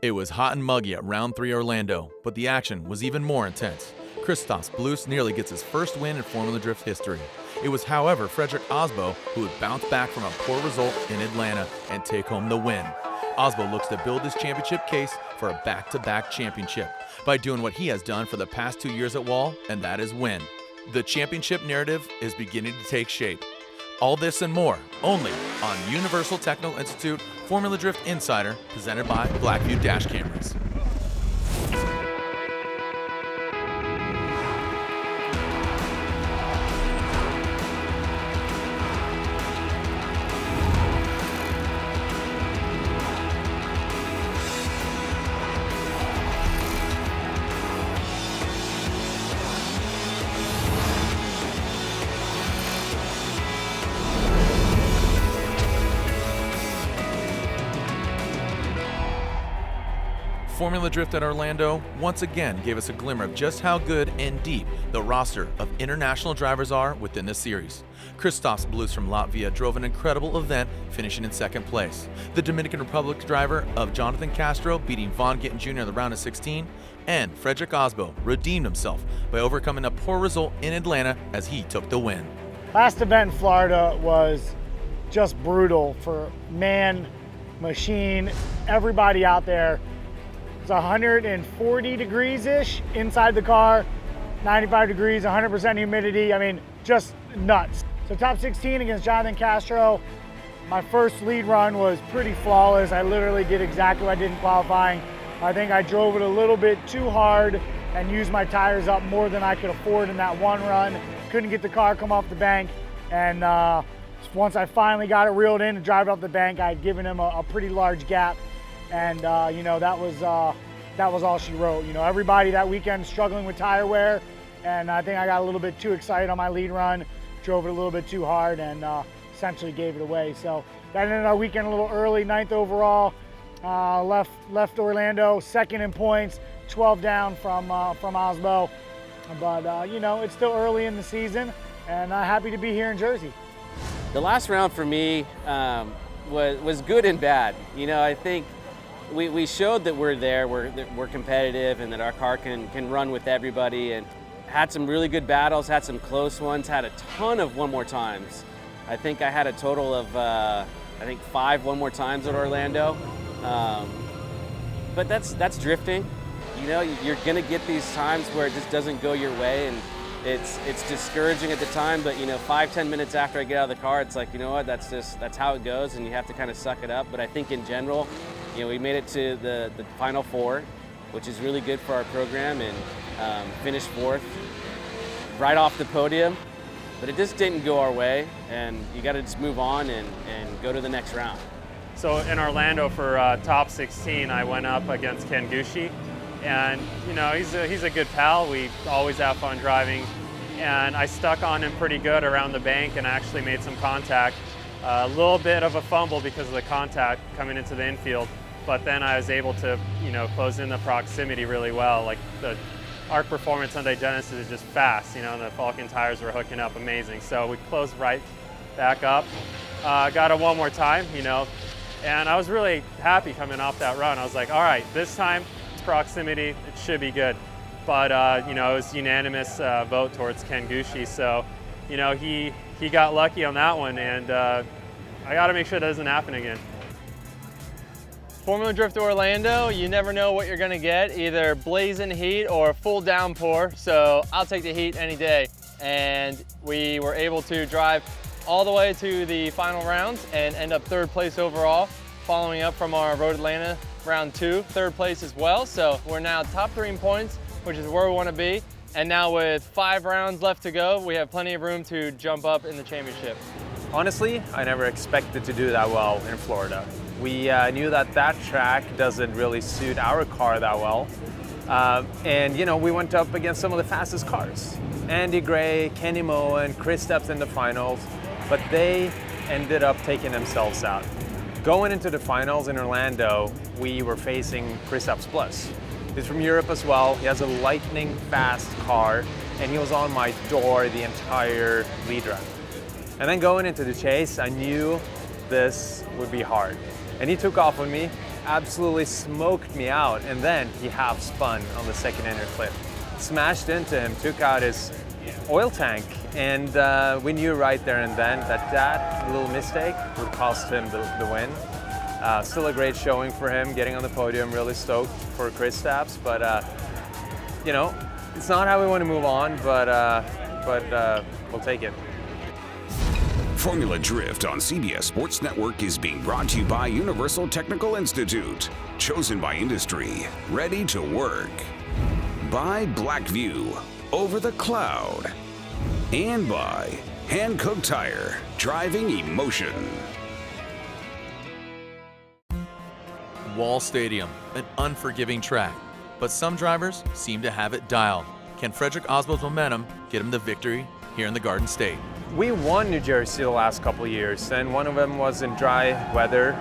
It was hot and muggy at round 3 Orlando, but the action was even more intense. Christoph Blues nearly gets his first win in Formula Drift history. It was, however, Frederick Osbo who would bounce back from a poor result in Atlanta and take home the win. Osbo looks to build his championship case for a back-to-back championship by doing what he has done for the past 2 years at Wall, and that is win. The championship narrative is beginning to take shape. All this and more, only on Universal Technical Institute Formula Drift Insider, presented by Blackview Dash Cameras. Formula Drift at Orlando once again gave us a glimmer of just how good and deep the roster of international drivers are within the series. Christoph Blues from Latvia drove an incredible event, finishing in second place. The Dominican Republic driver of Jonathan Castro beating Von Gittin Jr. in the round of 16, and Frederick Osbo redeemed himself by overcoming a poor result in Atlanta as he took the win. Last event in Florida was just brutal for man, machine, everybody out there. It's 140 degrees-ish inside the car, 95 degrees, 100% humidity. I mean, just nuts. So top 16 against Jonathan Castro. My first lead run was pretty flawless. I literally did exactly what I did in qualifying. I think I drove it a little bit too hard and used my tires up more than I could afford in that one run. Couldn't get the car come off the bank. And once I finally got it reeled in to drive it off the bank, I had given him a pretty large gap. And you know, that was all she wrote. You know, everybody that weekend struggling with tire wear, and I think I got a little bit too excited on my lead run, drove it a little bit too hard, and essentially gave it away. So that ended our weekend a little early, 9th overall. Left Orlando, second in points, 12 down from Osbo. But you know, it's still early in the season, and happy to be here in Jersey. The last round for me was good and bad. You know, I think we showed that we're there, we're competitive, and that our car can run with everybody, and had some really good battles, had some close ones, had a ton of one more times. I think I had a total of 5 one more times at Orlando. But that's drifting. You know, you're gonna get these times where it just doesn't go your way, and it's discouraging at the time, but you know, 5-10 minutes after I get out of the car, it's like, you know what, that's how it goes, and you have to kind of suck it up. But I think in general, you know, we made it to the Final Four, which is really good for our program, and finished 4th, right off the podium. But it just didn't go our way, and you got to just move on and go to the next round. So in Orlando for top 16, I went up against Ken Gucci, and you know, he's a good pal. We always have fun driving, and I stuck on him pretty good around the bank and actually made some contact. A little bit of a fumble because of the contact coming into the infield, but then I was able to, you know, close in the proximity really well. Like the arc performance on the Genesis is just fast, you know, and the Falcon tires were hooking up amazing. So we closed right back up, got it one more time, you know, and I was really happy coming off that run. I was like, all right, this time it's proximity, it should be good. But, you know, it was unanimous vote towards Ken Gucci. So, you know, he got lucky on that one, and I got to make sure that doesn't happen again. Formula Drift Orlando, you never know what you're going to get, either blazing heat or full downpour, so I'll take the heat any day. And we were able to drive all the way to the final rounds and end up 3rd place overall, following up from our Road Atlanta round 2, 3rd place as well. So we're now top 3 in points, which is where we want to be. And now with 5 rounds left to go, we have plenty of room to jump up in the championship. Honestly, I never expected to do that well in Florida. We knew that track doesn't really suit our car that well. And you know, we went up against some of the fastest cars. Andy Gray, Kenny Moe, and Chris Steps in the finals, but they ended up taking themselves out. Going into the finals in Orlando, we were facing Christoph Blues. He's from Europe as well. He has a lightning fast car, and he was on my door the entire lead run. And then going into the chase, I knew this would be hard. And he took off on me. absolutely smoked me out, and then he half spun on the second inner clip. Smashed into him, took out his oil tank, and we knew right there and then that little mistake would cost him the win. Still a great showing for him, getting on the podium, really stoked for Kristaps, but you know, it's not how we want to move on, but we'll take it. Formula Drift on CBS Sports Network is being brought to you by Universal Technical Institute, chosen by industry, ready to work. By Blackview, over the cloud. And by Hankook Tire, driving emotion. Wall Stadium, an unforgiving track, but some drivers seem to have it dialed. Can Frederick Osbo's momentum get him the victory here in the Garden State? We won New Jersey the last couple of years, and one of them was in dry weather.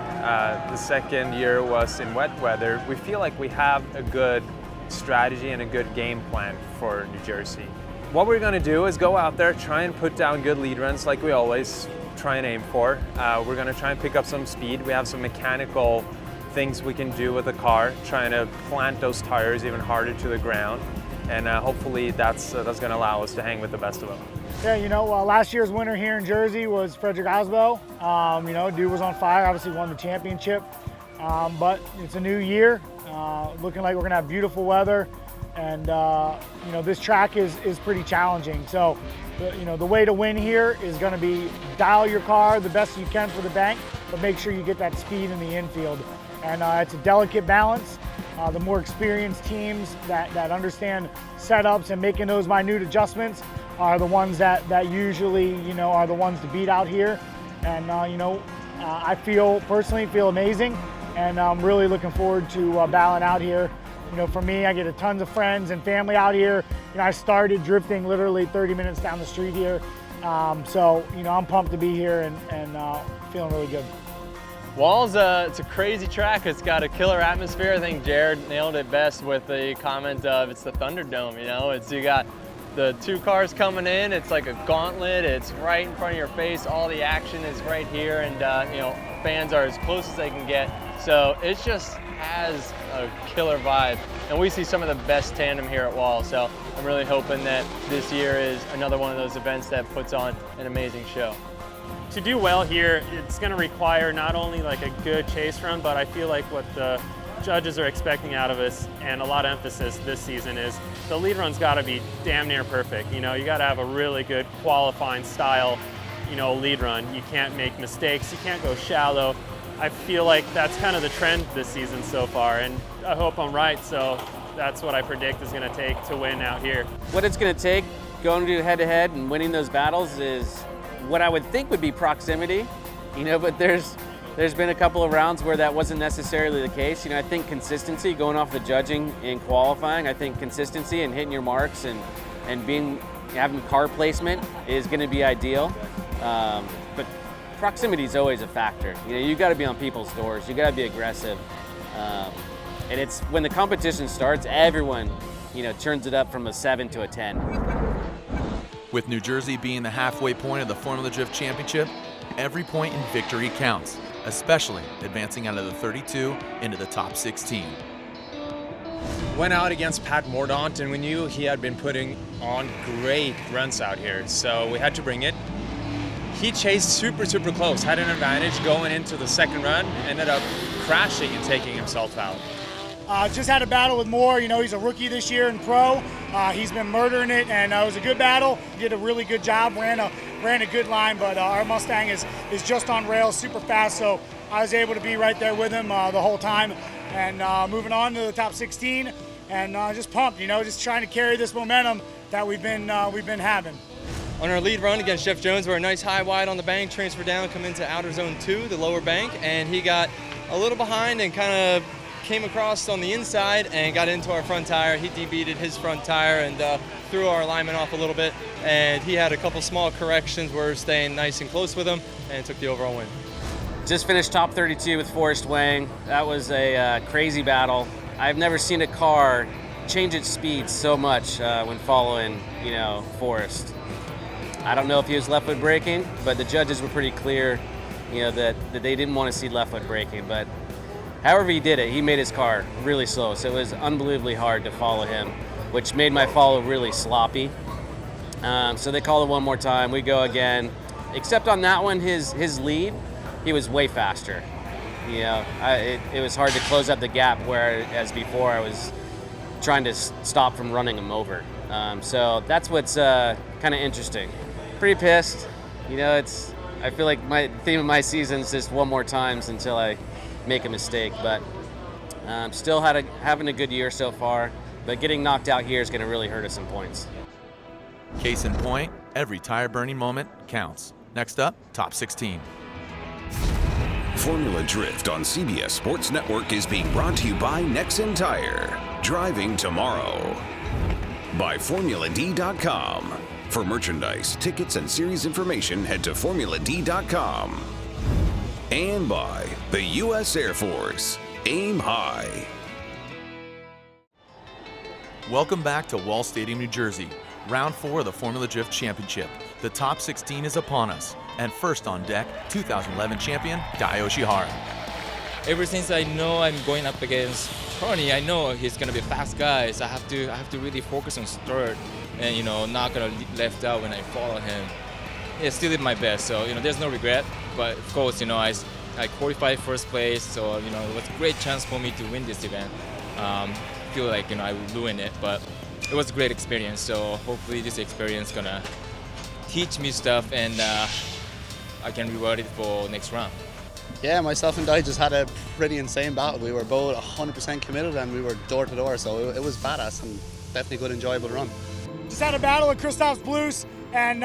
The second year was in wet weather. We feel like we have a good strategy and a good game plan for New Jersey. What we're going to do is go out there, try and put down good lead runs like we always try and aim for. We're going to try and pick up some speed. We have some mechanical things we can do with the car, trying to plant those tires even harder to the ground, and hopefully that's going to allow us to hang with the best of them. Yeah, you know, last year's winner here in Jersey was Frederick Osbo. You know, dude was on fire, obviously won the championship. But it's a new year, looking like we're gonna have beautiful weather. And, you know, this track is pretty challenging. So, you know, the way to win here is gonna be dial your car the best you can for the bank, but make sure you get that speed in the infield. And it's a delicate balance. The more experienced teams that understand setups and making those minute adjustments are the ones that usually, you know, are the ones to beat out here. And, you know, I personally feel amazing, and I'm really looking forward to battling out here. You know, for me, I get a tons of friends and family out here. You know, I started drifting literally 30 minutes down the street here. So, you know, I'm pumped to be here and feeling really good. Wall's it's a crazy track. It's got a killer atmosphere. I think Jared nailed it best with the comment of it's the Thunderdome, you know? You got the two cars coming in, it's like a gauntlet, it's right in front of your face, all the action is right here, and you know, fans are as close as they can get. So it just has a killer vibe. And we see some of the best tandem here at Wall, so I'm really hoping that this year is another one of those events that puts on an amazing show. To do well here, it's going to require not only like a good chase run, but I feel like what the judges are expecting out of us, and a lot of emphasis this season, is the lead run's got to be damn near perfect. You know, you got to have a really good qualifying style, you know, lead run. You can't make mistakes. You can't go shallow. I feel like that's kind of the trend this season so far, and I hope I'm right. So that's what I predict is going to take to win out here. What it's going to take going to head-to-head and winning those battles is what I would think would be proximity, you know, but there's been a couple of rounds where that wasn't necessarily the case. You know, I think consistency, going off the judging in qualifying, I think consistency and hitting your marks and having car placement is going to be ideal. But proximity is always a factor. You know, you got to be on people's doors. You got to be aggressive. And it's when the competition starts, everyone, you know, turns it up from a 7 to a 10. With New Jersey being the halfway point of the Formula Drift Championship, every point in victory counts, especially advancing out of the 32 into the top 16. Went out against Pat Mordaunt, and we knew he had been putting on great runs out here, so we had to bring it. He chased super close, had an advantage going into the second run, ended up crashing and taking himself out. Just had a battle with Moore. You know, he's a rookie this year in pro. He's been murdering it, and it was a good battle. Did a really good job, ran a good line, but our Mustang is just on rails, super fast, so I was able to be right there with him the whole time. And moving on to the top 16, and just pumped, you know, just trying to carry this momentum that we've been having. On our lead run against Jeff Jones, we're a nice high wide on the bank, transfer down, come into outer zone 2, the lower bank, and he got a little behind and kind of came across on the inside and got into our front tire. He debeated his front tire and threw our alignment off a little bit, and he had a couple small corrections. We're staying nice and close with him and took the overall win. Just finished top 32 with Forrest Wang. That was a crazy battle. I've never seen a car change its speed so much when following, you know, Forrest. I don't know if he was left foot braking, but the judges were pretty clear, you know, that they didn't want to see left foot braking. But however he did it, he made his car really slow. So it was unbelievably hard to follow him, which made my follow really sloppy. So they call it one more time. We go again. Except on that one, his lead, he was way faster. You know, it was hard to close up the gap, whereas before I was trying to stop from running him over. So that's what's kind of interesting. Pretty pissed. You know, I feel like my theme of my season is just one more times until I make a mistake. But still having a good year so far. But getting knocked out here is going to really hurt us in points. Case in point, every tire burning moment counts. Next up, top 16. Formula Drift on CBS Sports Network is being brought to you by Nexen Tire. Driving tomorrow. By FormulaD.com. For merchandise, tickets, and series information, head to FormulaD.com. And by the U.S. Air Force. Aim high. Welcome back to Wall Stadium, New Jersey. Round 4 of the Formula Drift Championship. The top 16 is upon us. And first on deck, 2011 champion Dai Yoshihara. Ever since I know I'm going up against Tony, I know he's gonna be a fast guy, so I have to really focus on start and, you know, not gonna left out when I follow him. Yeah, still did my best, so, you know, there's no regret. But of course, you know, I qualified first place, so, you know, it was a great chance for me to win this event. Feel like, you know, I would ruin it, but it was a great experience. So hopefully this experience gonna teach me stuff, and I can reward it for next round. Yeah, myself and Dai just had a pretty insane battle. We were both 100% committed and we were door to door, so it was badass and definitely a good, enjoyable run. Just had a battle with Christoph Blues, and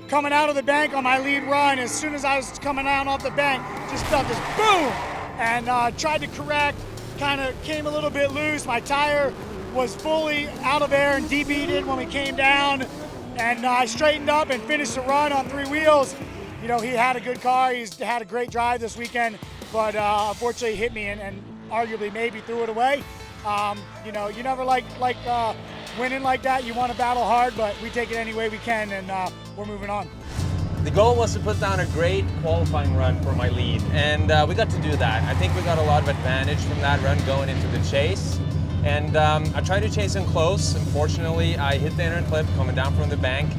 coming out of the bank on my lead run, as soon as I was coming out off the bank, just felt this boom, and tried to correct, kind of came a little bit loose. My tire was fully out of air and debeaded when we came down, and I straightened up and finished the run on 3 wheels. You know, he had a good car. He's had a great drive this weekend, but unfortunately hit me and arguably maybe threw it away. You know, you never like winning like that. You want to battle hard, but we take it any way we can, and we're moving on. The goal was to put down a great qualifying run for my lead, and we got to do that. I think we got a lot of advantage from that run going into the chase. And I tried to chase him close. Unfortunately, I hit the inner clip coming down from the bank.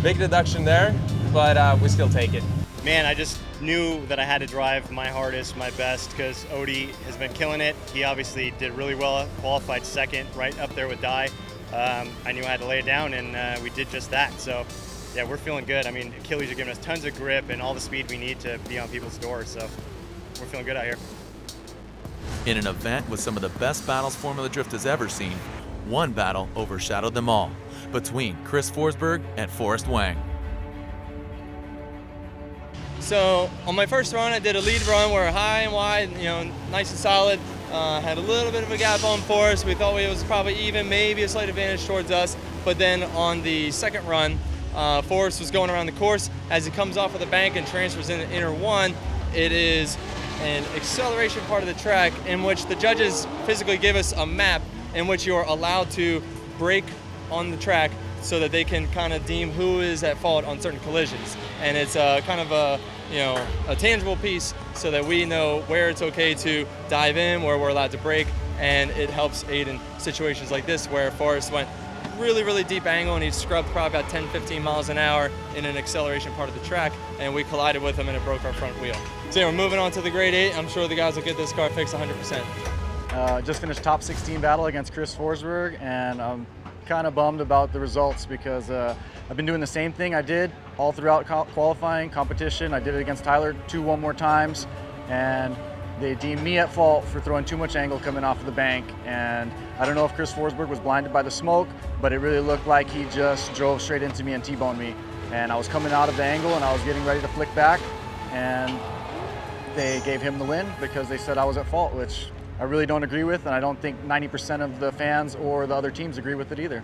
Big deduction there, but we still take it. Man, I just knew that I had to drive my hardest, my best, because Odie has been killing it. He obviously did really well, qualified second, right up there with Dai. I knew I had to lay it down, and we did just that. So, yeah, we're feeling good. I mean, Achilles are giving us tons of grip and all the speed we need to be on people's doors, so we're feeling good out here. In an event with some of the best battles Formula Drift has ever seen, one battle overshadowed them all, between Chris Forsberg and Forrest Wang. So on my first run, I did a lead run where high and wide, you know, nice and solid. Had a little bit of a gap on Forrest. We thought it was probably even, maybe a slight advantage towards us. But then on the second run, Forrest was going around the course. As he comes off of the bank and transfers into inner one, it is an acceleration part of the track in which the judges physically give us a map in which you're allowed to brake on the track so that they can kind of deem who is at fault on certain collisions. And it's kind of a tangible piece so that we know where it's okay to dive in, where we're allowed to brake, and it helps aid in situations like this where Forrest went really, really deep angle and he scrubbed probably about 10, 15 miles an hour in an acceleration part of the track, and we collided with him and it broke our front wheel. So yeah, we're moving on to the grade 8. I'm sure the guys will get this car fixed 100%. Just finished top 16 battle against Chris Forsberg, and I'm kind of bummed about the results because I've been doing the same thing I did all throughout qualifying competition. I did it against Tyler one more times, and they deemed me at fault for throwing too much angle coming off of the bank. And I don't know if Chris Forsberg was blinded by the smoke, but it really looked like he just drove straight into me and T-boned me. And I was coming out of the angle and I was getting ready to flick back, and they gave him the win because they said I was at fault, which I really don't agree with, and I don't think 90% of the fans or the other teams agree with it either.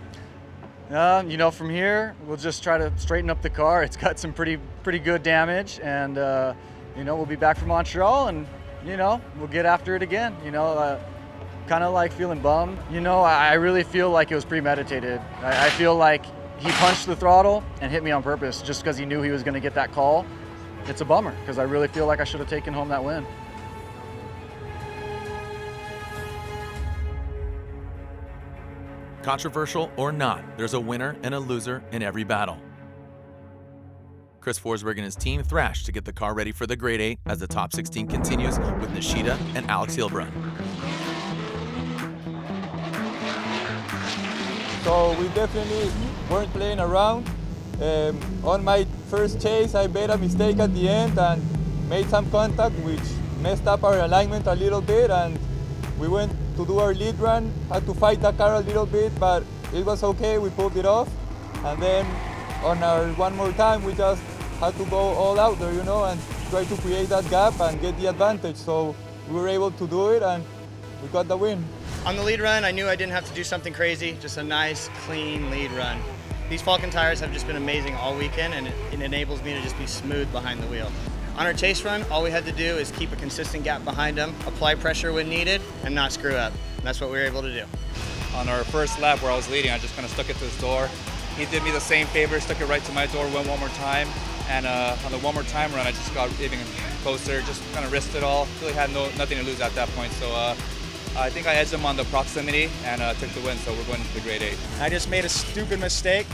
You know, from here, we'll just try to straighten up the car. It's got some pretty good damage, and you know, we'll be back from Montreal, and you know, we'll get after it again. You know, kind of like feeling bummed. You know, I really feel like it was premeditated. I feel like he punched the throttle and hit me on purpose just because he knew he was going to get that call. It's a bummer because I really feel like I should have taken home that win. Controversial or not, there's a winner and a loser in every battle. Chris Forsberg and his team thrashed to get the car ready for the Grade 8 as the top 16 continues with Nishida and Alex Hilbrun. So we definitely weren't playing around. On my first chase, I made a mistake at the end and made some contact, which messed up our alignment a little bit, and we went to do our lead run, had to fight the car a little bit, but it was okay, we pulled it off. And then on our one more time, we just had to go all out there, and try to create that gap and get the advantage. So we were able to do it, and we got the win. On the lead run, I knew I didn't have to do something crazy, just a nice, clean lead run. These Falcon tires have just been amazing all weekend, and it enables me to just be smooth behind the wheel. On our chase run, all we had to do is keep a consistent gap behind them, apply pressure when needed, and not screw up. And that's what we were able to do. On our first lap where I was leading, I just kind of stuck it to his door. He did me the same favor, stuck it right to my door, went one more time. And on the one more time run, I just got even closer, just kind of risked it all. Really had nothing to lose at that point. So I think I edged him on the proximity and took the win, so we're going to the Grade 8. I just made a stupid mistake.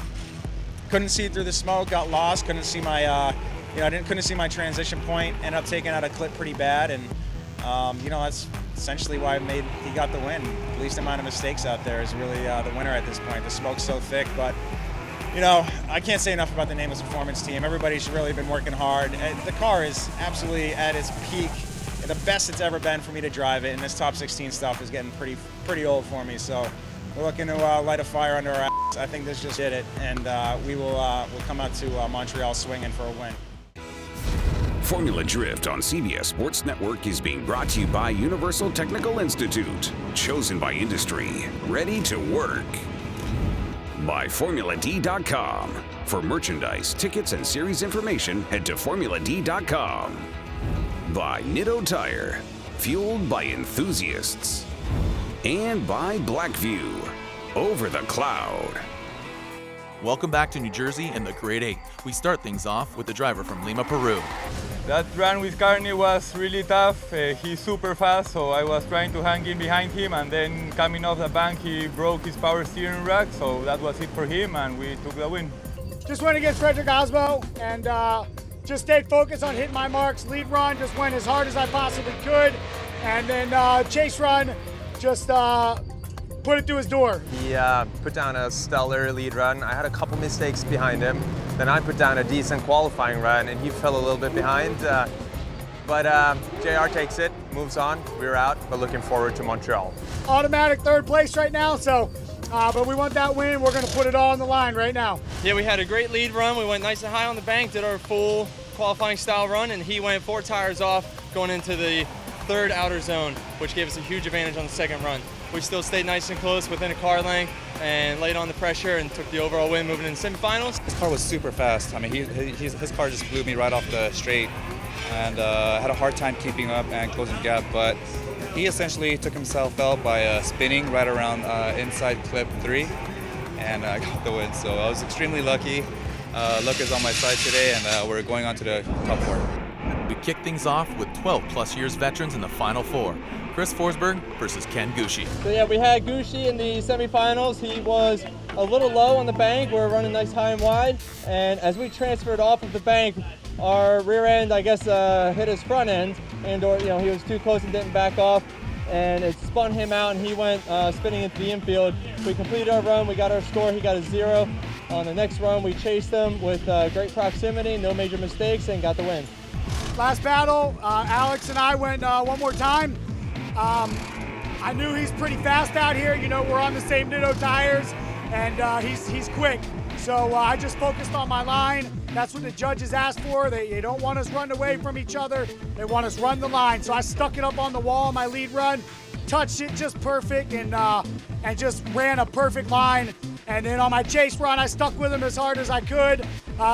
Couldn't see through the smoke, got lost, couldn't see my, couldn't see my transition point, ended up taking out a clip pretty bad, and that's essentially why he got the win. Least amount of mistakes out there is really the winner at this point. The smoke's so thick, but I can't say enough about the Nameless Performance team. Everybody's really been working hard. The car is absolutely at its peak, the best it's ever been for me to drive it, and this top 16 stuff is getting pretty old for me. So we're looking to light a fire under our ass. I think this just did it, and we'll come out to Montreal swinging for a win. Formula Drift on CBS Sports Network is being brought to you by Universal Technical Institute, chosen by industry, ready to work. By FormulaD.com. For merchandise, tickets, and series information, head to FormulaD.com. By Nitto Tire, fueled by enthusiasts. And by Blackview, over the cloud. Welcome back to New Jersey and the Grade 8. We start things off with the driver from Lima, Peru. That run with Carney was really tough. He's super fast, so I was trying to hang in behind him, and then coming off the bank, he broke his power steering rack, so that was it for him, and we took the win. Just went against Frederick Osbo, and just stayed focused on hitting my marks. Lead run, just went as hard as I possibly could, and then chase run, just put it through his door. He put down a stellar lead run. I had a couple mistakes behind him. Then I put down a decent qualifying run, and he fell a little bit behind. But JR takes it, moves on. We're out, but looking forward to Montreal. Automatic third place right now, so but we want that win. We're going to put it all on the line right now. Yeah, we had a great lead run. We went nice and high on the bank, did our full qualifying style run, and he went 4 tires off going into the third outer zone, which gave us a huge advantage on the second run. We still stayed nice and close within a car length and laid on the pressure and took the overall win moving into semifinals. His car was super fast. I mean, his car just blew me right off the straight, and had a hard time keeping up and closing the gap, but he essentially took himself out by spinning right around inside clip 3, and got the win. So I was extremely lucky. Luck is on my side today, and we're going on to the top 4. We kick things off with 12-plus years veterans in the Final Four. Chris Forsberg versus Ken Gucci. So yeah, we had Gucci in the semifinals. He was a little low on the bank. We were running nice high and wide, and as we transferred off of the bank, our rear end, I guess, hit his front end, and he was too close and didn't back off, and it spun him out, and he went spinning into the infield. We completed our run. We got our score. He got a 0. On the next run, we chased him with great proximity, no major mistakes, and got the win. Last battle, Alex and I went one more time. I knew he's pretty fast out here. We're on the same Nitto tires, and he's quick. So I just focused on my line. That's what the judges asked for. They don't want us running away from each other. They want us run the line. So I stuck it up on the wall on my lead run, touched it just perfect, and just ran a perfect line. And then on my chase run, I stuck with him as hard as I could.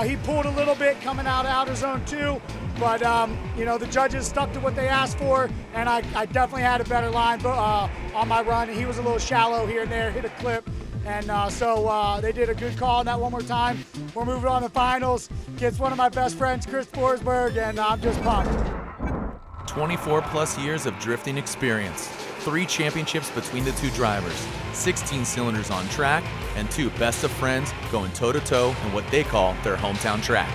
He pulled a little bit coming out of outer zone 2. But, the judges stuck to what they asked for, and I definitely had a better line on my run. He was a little shallow here and there, hit a clip. And so they did a good call on that one more time. We're moving on to finals. Gets one of my best friends, Chris Forsberg, and I'm just pumped. 24-plus years of drifting experience. 3 championships between the 2 drivers, 16 cylinders on track, and 2 best of friends going toe-to-toe in what they call their hometown track.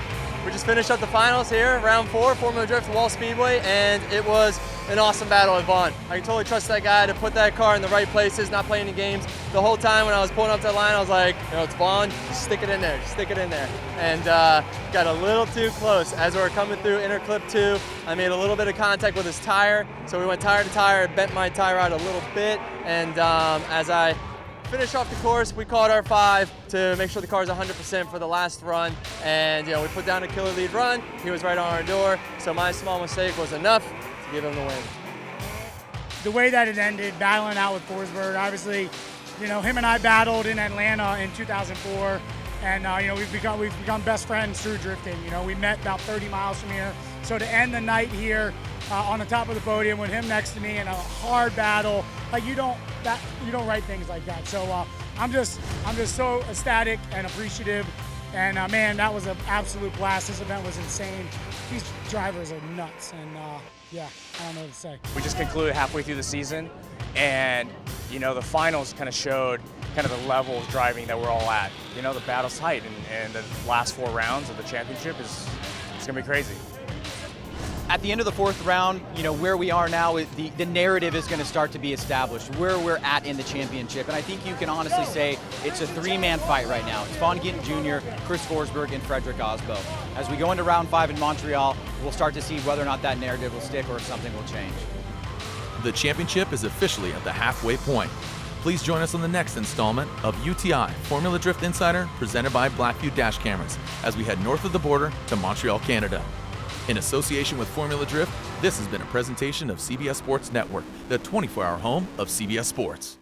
We just finished up the finals here, round 4, Formula Drift Wall Speedway, and it was an awesome battle with Vaughn. I can totally trust that guy to put that car in the right places, not play any games. The whole time when I was pulling up to the line, I was like, you know, it's Vaughn, just stick it in there, just stick it in there. And got a little too close. As we were coming through inner clip 2, I made a little bit of contact with his tire, so we went tire to tire, bent my tire out a little bit, and as I finish off the course, we called our 5 to make sure the car is 100% for the last run, and you know, we put down a killer lead run. He was right on our door, so my small mistake was enough to give him the win. The way that it ended, battling out with Forsberg, obviously, you know, him and I battled in Atlanta in 2004, and you know, we've become best friends through drifting. You know, we met about 30 miles from here, so to end the night here on the top of the podium with him next to me in a hard battle, like you don't write things like that. So I'm just so ecstatic and appreciative, and man, that was an absolute blast. This event was insane. These drivers are nuts, and yeah, I don't know what to say. We just concluded halfway through the season, and you know, the finals kind of showed kind of the level of driving that we're all at. You know, the battle's tight, and the last 4 rounds of the championship it's gonna be crazy. At the end of the 4th round, you know, where we are now, the narrative is going to start to be established, where we're at in the championship. And I think you can honestly say it's a 3-man fight right now. It's Vaughn Gittin Jr., Chris Forsberg, and Frederick Osbo. As we go into round 5 in Montreal, we'll start to see whether or not that narrative will stick or if something will change. The championship is officially at the halfway point. Please join us on the next installment of UTI Formula Drift Insider presented by Blackview Dash Cameras as we head north of the border to Montreal, Canada. In association with Formula Drift, this has been a presentation of CBS Sports Network, the 24-hour home of CBS Sports.